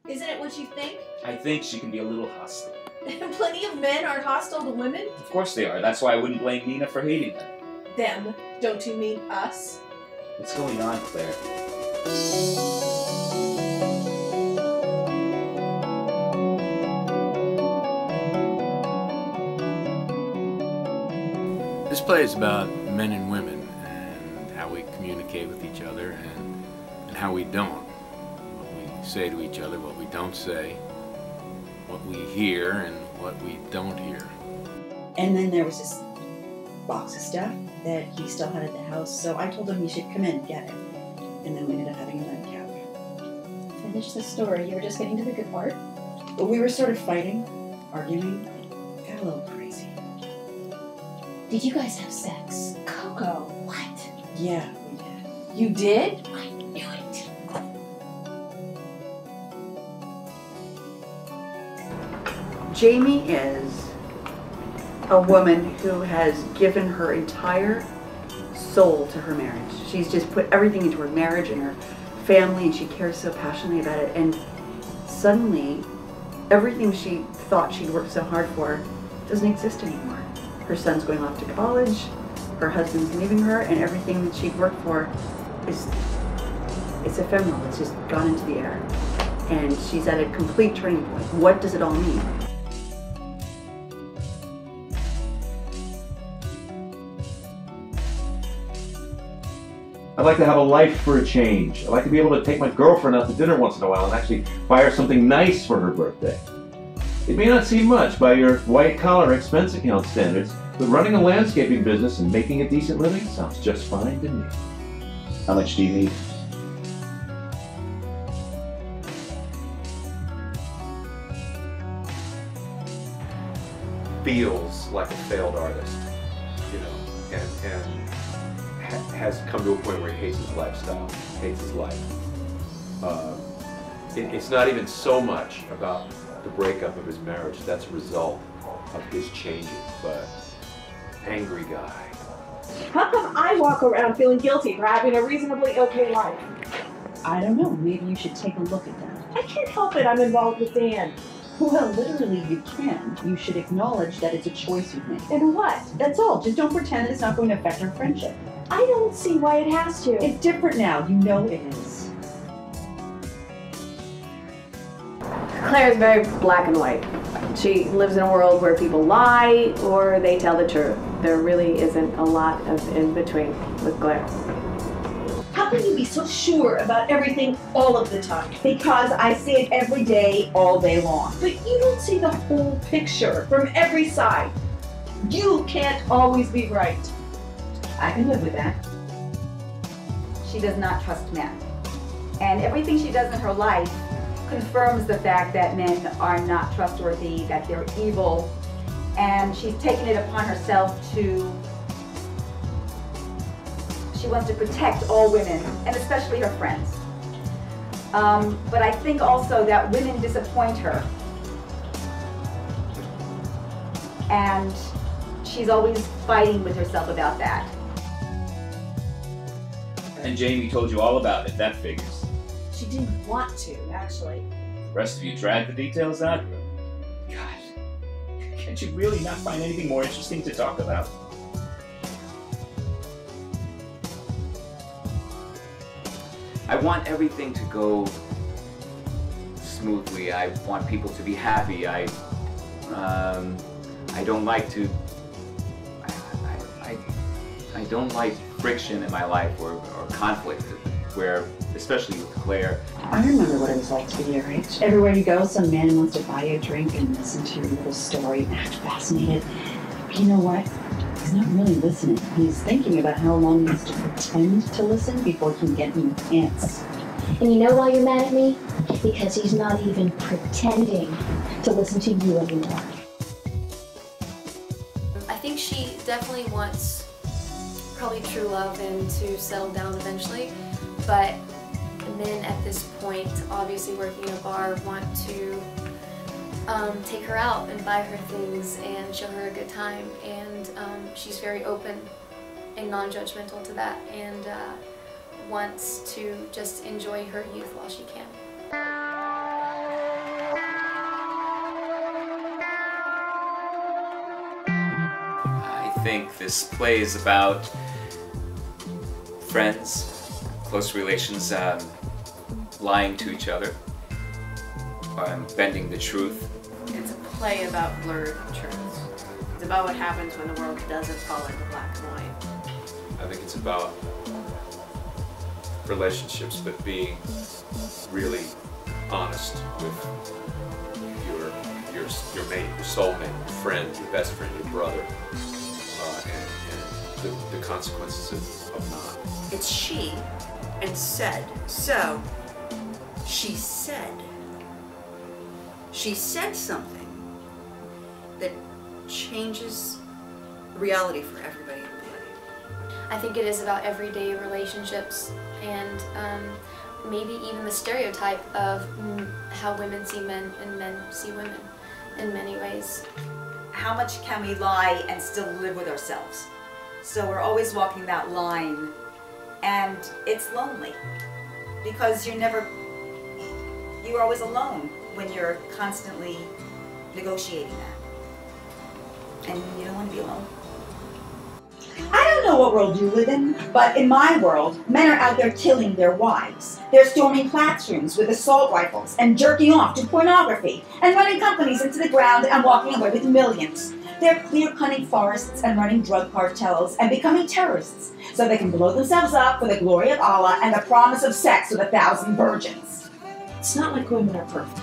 Isn't it what you think? I think she can be a little hostile. Plenty of men are hostile to women. Of course they are. That's why I wouldn't blame Nina for hating them. Them? Don't you mean us? What's going on, Claire? This play is about men and women and how we communicate with each other and how we don't. What we say to each other, what we don't say, what we hear and what we don't hear. And then there was this box of stuff that he still had at the house, so I told him he should come in and get it. And then we ended up having a nightcap. Finish the story. You were just getting to the good part. But we were sort of fighting, arguing, got a little crazy. Did you guys have sex? Coco, what? Yeah, we did. You did? I knew it. Jamie is a woman who has given her entire soul to her marriage. She's just put everything into her marriage and her family, and she cares so passionately about it. And suddenly, everything she thought she'd worked so hard for doesn't exist anymore. Her son's going off to college, her husband's leaving her, and everything that she'd worked for it's ephemeral. It's just gone into the air. And she's at a complete turning point. What does it all mean? I'd like to have a life for a change. I'd like to be able to take my girlfriend out to dinner once in a while and actually buy her something nice for her birthday. It may not seem much by your white-collar expense account standards, but running a landscaping business and making a decent living sounds just fine to me. How much do you need? Feels like a failed artist, you know, and has come to a point where he hates his lifestyle, hates his life. It's not even so much about the breakup of his marriage, that's a result of his changing, but angry guy. How come I walk around feeling guilty for having a reasonably okay life? I don't know, maybe you should take a look at that. I can't help it, I'm involved with Dan. Well, literally you can. You should acknowledge that it's a choice you've made. And what? That's all. Just don't pretend it's not going to affect our friendship. I don't see why it has to. It's different now. You know it is. Claire's very black and white. She lives in a world where people lie or they tell the truth. There really isn't a lot of in between with Claire. How can you be so sure about everything all of the time? Because I see it every day, all day long. But you don't see the whole picture from every side. You can't always be right. I can live with that. She does not trust men. And everything she does in her life confirms the fact that men are not trustworthy, that they're evil, and she's taken it upon herself she wants to protect all women, and especially her friends. But I think also that women disappoint her. And she's always fighting with herself about that. And Jamie told you all about it, that figures. She didn't want to, actually. The rest of you dragged the details out of her. God, can't you really not find anything more interesting to talk about? I want everything to go smoothly. I want people to be happy. I don't like to. I don't like friction in my life or conflict, where, especially with Claire. I remember what it was like to be your age. Everywhere you go, some man wants to buy you a drink and listen to your little story and act fascinated. But you know what? He's not really listening. He's thinking about how long he has to pretend to listen before he can get in your pants. And you know why you're mad at me? Because he's not even pretending to listen to you anymore. I think she definitely wants probably true love and to settle down eventually, but men at this point, obviously working in a bar, want to take her out and buy her things and show her a good time, and she's very open and non-judgmental to that, and wants to just enjoy her youth while she can. think this play is about friends, close relations, lying to each other, bending the truth. It's a play about blurred truths. It's about what happens when the world doesn't fall into black and white. I think it's about relationships, but being really honest with your mate, your soulmate, your friend, your best friend, your brother, and the consequences of not. It's she and said. So, she said something that changes reality for everybody in the play. I think it is about everyday relationships and maybe even the stereotype of how women see men and men see women in many ways. How much can we lie and still live with ourselves? So we're always walking that line, and it's lonely because you're always alone when you're constantly negotiating that. And you don't want to be alone. I don't know what world you live in, but in my world, men are out there killing their wives. They're storming classrooms with assault rifles and jerking off to pornography and running companies into the ground and walking away with millions. They're clear-cutting forests and running drug cartels and becoming terrorists so they can blow themselves up for the glory of Allah and the promise of sex with 1,000 virgins. It's not like women are perfect.